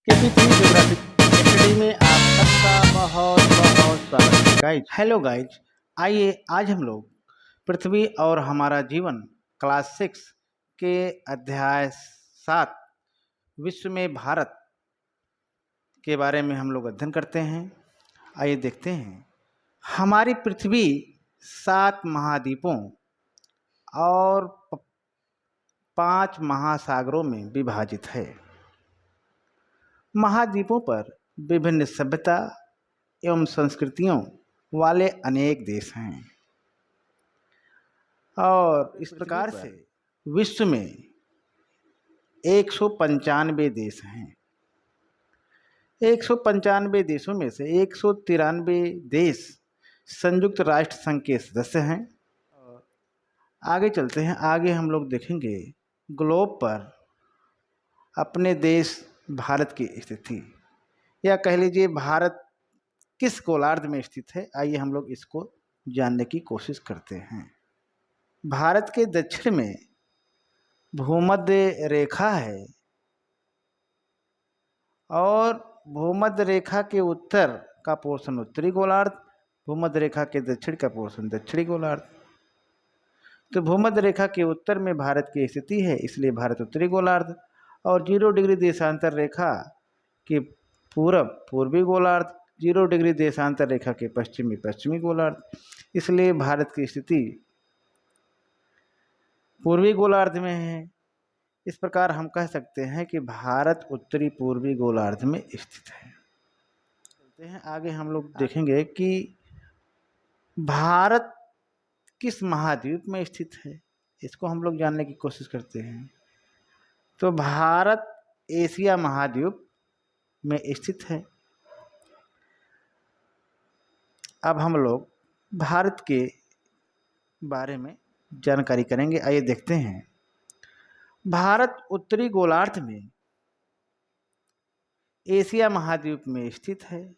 KP three geographic study में आप सबका बहुत बहुत स्वागत है गाइज। हेलो गाइज, आइए आज हम लोग पृथ्वी और हमारा जीवन क्लास 6 के अध्याय 7 विश्व में भारत के बारे में हम लोग अध्ययन करते हैं। आइए देखते हैं। हमारी पृथ्वी 7 महाद्वीपों और 5 महासागरों में विभाजित है। महाद्वीपों पर विभिन्न सभ्यता एवं संस्कृतियों वाले अनेक देश हैं और इस प्रकार से विश्व में 195 देश हैं। 195 देशों में से 193 देश संयुक्त राष्ट्र संघ के सदस्य हैं। आगे चलते हैं। आगे हम लोग देखेंगे ग्लोब पर अपने देश भारत की स्थिति, या कह लीजिए भारत किस गोलार्ध में स्थित है। आइए हम लोग इसको जानने की कोशिश करते हैं। भारत के दक्षिण में भूमध्य रेखा है और भूमध्य रेखा के उत्तर का पोर्शन उत्तरी गोलार्ध, भूमध्य रेखा के दक्षिण का पोर्शन दक्षिणी गोलार्ध। तो भूमध्य रेखा के उत्तर में भारत की स्थिति है, इसलिए भारत उत्तरी गोलार्ध, और 0 डिग्री देशांतर रेखा के पूरब पूर्वी गोलार्ध, 0 डिग्री देशांतर रेखा के पश्चिमी पश्चिमी गोलार्ध, इसलिए भारत की स्थिति पूर्वी गोलार्ध में है। इस प्रकार हम कह सकते हैं कि भारत उत्तरी पूर्वी गोलार्ध में स्थित है। चलते हैं आगे। हम लोग देखेंगे कि भारत किस महाद्वीप में स्थित है, इसको हम लोग जानने की कोशिश करते हैं। तो भारत एशिया महाद्वीप में स्थित है। अब हम लोग भारत के बारे में जानकारी करेंगे। आइए देखते हैं। भारत उत्तरी गोलार्ध में एशिया महाद्वीप में स्थित है।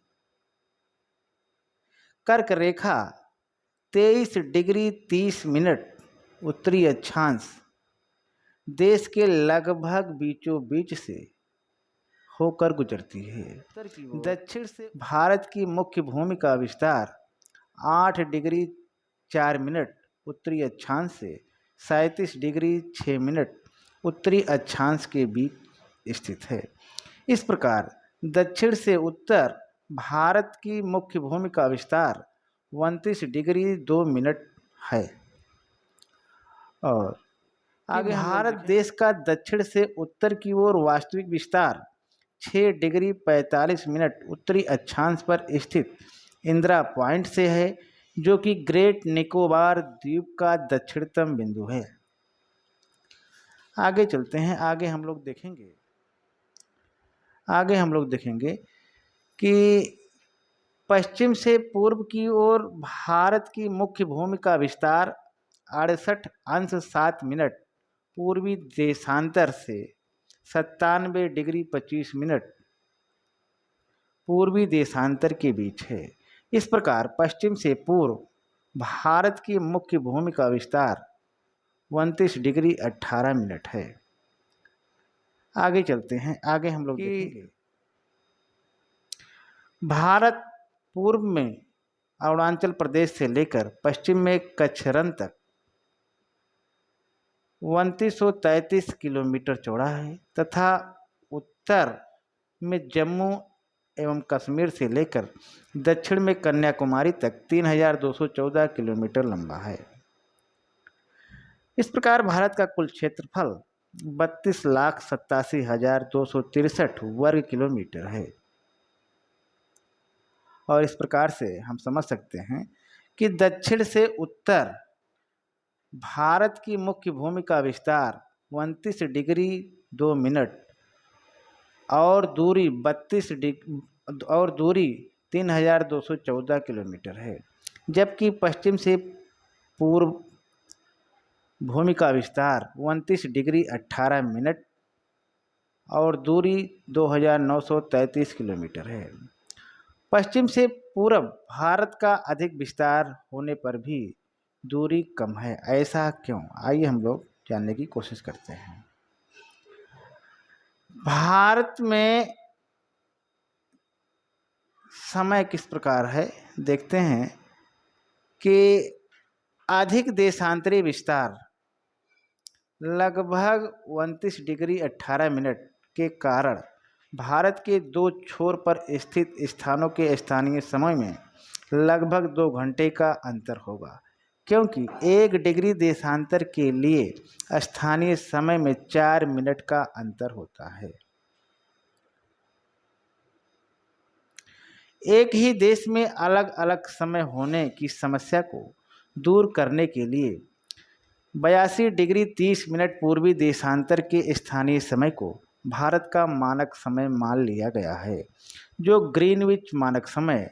कर्क रेखा 23 डिग्री 30 मिनट उत्तरी अक्षांश देश के लगभग बीचों बीच से होकर गुजरती है। दक्षिण से भारत की मुख्य भूमि का विस्तार 8 डिग्री 4 मिनट उत्तरी अक्षांश से 37 डिग्री 6 मिनट उत्तरी अक्षांश के बीच स्थित है। इस प्रकार दक्षिण से उत्तर भारत की मुख्य भूमि का विस्तार 29 डिग्री 2 मिनट है। और आगे भारत देश का दक्षिण से उत्तर की ओर वास्तविक विस्तार 6 डिग्री 45 मिनट उत्तरी अक्षांश पर स्थित इंदिरा पॉइंट से है, जो कि ग्रेट निकोबार द्वीप का दक्षिणतम बिंदु है। आगे चलते हैं। आगे हम लोग देखेंगे कि पश्चिम से पूर्व की ओर भारत की मुख्य भूमि का विस्तार 68° 7 मिनट पूर्वी देशांतर से 97 डिग्री 25 मिनट पूर्वी देशांतर के बीच है। इस प्रकार पश्चिम से पूर्व भारत की मुख्य भूमि का विस्तार 29 डिग्री 18 मिनट है। आगे चलते हैं। आगे हम लोग देखेंगे भारत पूर्व में अरुणाचल प्रदेश से लेकर पश्चिम में कच्छरन तक 2933 किलोमीटर चौड़ा है, तथा उत्तर में जम्मू एवं कश्मीर से लेकर दक्षिण में कन्याकुमारी तक 3214 किलोमीटर लंबा है। इस प्रकार भारत का कुल क्षेत्रफल 32,87,263 वर्ग किलोमीटर है। और इस प्रकार से हम समझ सकते हैं कि दक्षिण से उत्तर भारत की मुख्य भूमि का विस्तार 29 डिग्री 2 मिनट और दूरी 3214 किलोमीटर है, जबकि पश्चिम से पूर्व भूमि का विस्तार 29 डिग्री 18 मिनट और दूरी 2933 किलोमीटर है। पश्चिम से पूर्व भारत का अधिक विस्तार होने पर भी दूरी कम है। ऐसा क्यों? आइए हम लोग जानने की कोशिश करते हैं। भारत में समय किस प्रकार है, देखते हैं कि अधिक देशांतरी विस्तार लगभग 29 डिग्री 18 मिनट के कारण भारत के दो छोर पर स्थित स्थानों के स्थानीय समय में लगभग 2 घंटे का अंतर होगा, क्योंकि 1 डिग्री देशांतर के लिए स्थानीय समय में 4 मिनट का अंतर होता है। एक ही देश में अलग अलग समय होने की समस्या को दूर करने के लिए 82 डिग्री 30 मिनट पूर्वी देशांतर के स्थानीय समय को भारत का मानक समय मान लिया गया है, जो ग्रीनविच मानक समय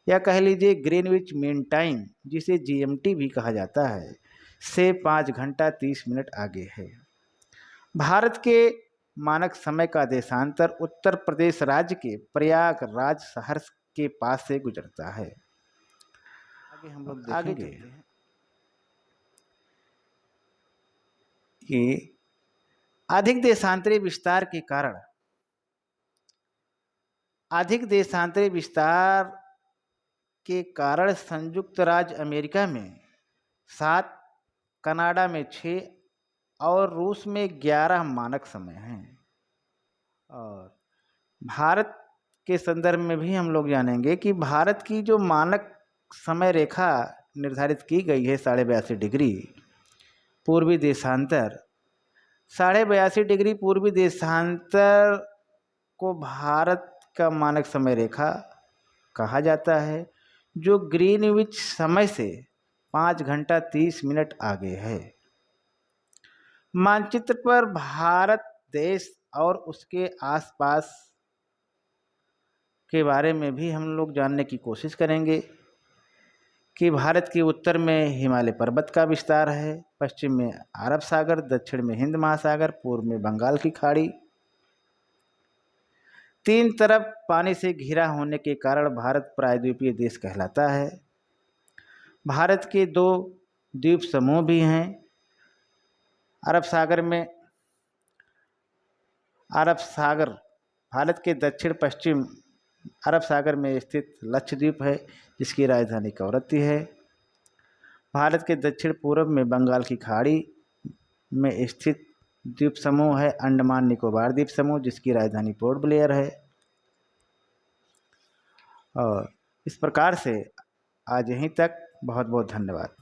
या कह लीजिए ग्रीनविच मीन टाइम, जिसे जीएमटी भी कहा जाता है, से 5 घंटा 30 मिनट आगे है। भारत के मानक समय का देशांतर उत्तर प्रदेश राज्य के प्रयागराज शहर के पास से गुजरता है। आगे हम लोग देखेंगे कि अधिक देशांतरी विस्तार के कारण संयुक्त राज्य अमेरिका में 7, कनाडा में 6 और रूस में 11 मानक समय हैं। और भारत के संदर्भ में भी हम लोग जानेंगे कि भारत की जो मानक समय रेखा निर्धारित की गई है 82.5 डिग्री पूर्वी देशांतर, 82.5 डिग्री पूर्वी देशांतर को भारत का मानक समय रेखा कहा जाता है, जो ग्रीनविच समय से 5 घंटा 30 मिनट आगे है। मानचित्र पर भारत देश और उसके आसपास के बारे में भी हम लोग जानने की कोशिश करेंगे कि भारत के उत्तर में हिमालय पर्वत का विस्तार है, पश्चिम में अरब सागर, दक्षिण में हिंद महासागर, पूर्व में बंगाल की खाड़ी। 3 तरफ पानी से घिरा होने के कारण भारत प्रायद्वीपीय देश कहलाता है। भारत के 2 द्वीप समूह भी हैं। भारत के दक्षिण पश्चिम अरब सागर में स्थित लक्षद्वीप है, जिसकी राजधानी कवरत्ती है। भारत के दक्षिण पूर्व में बंगाल की खाड़ी में स्थित द्वीप समूह है अंडमान निकोबार द्वीप समूह, जिसकी राजधानी पोर्ट ब्लेयर है। और इस प्रकार से आज यहीं तक। बहुत बहुत धन्यवाद।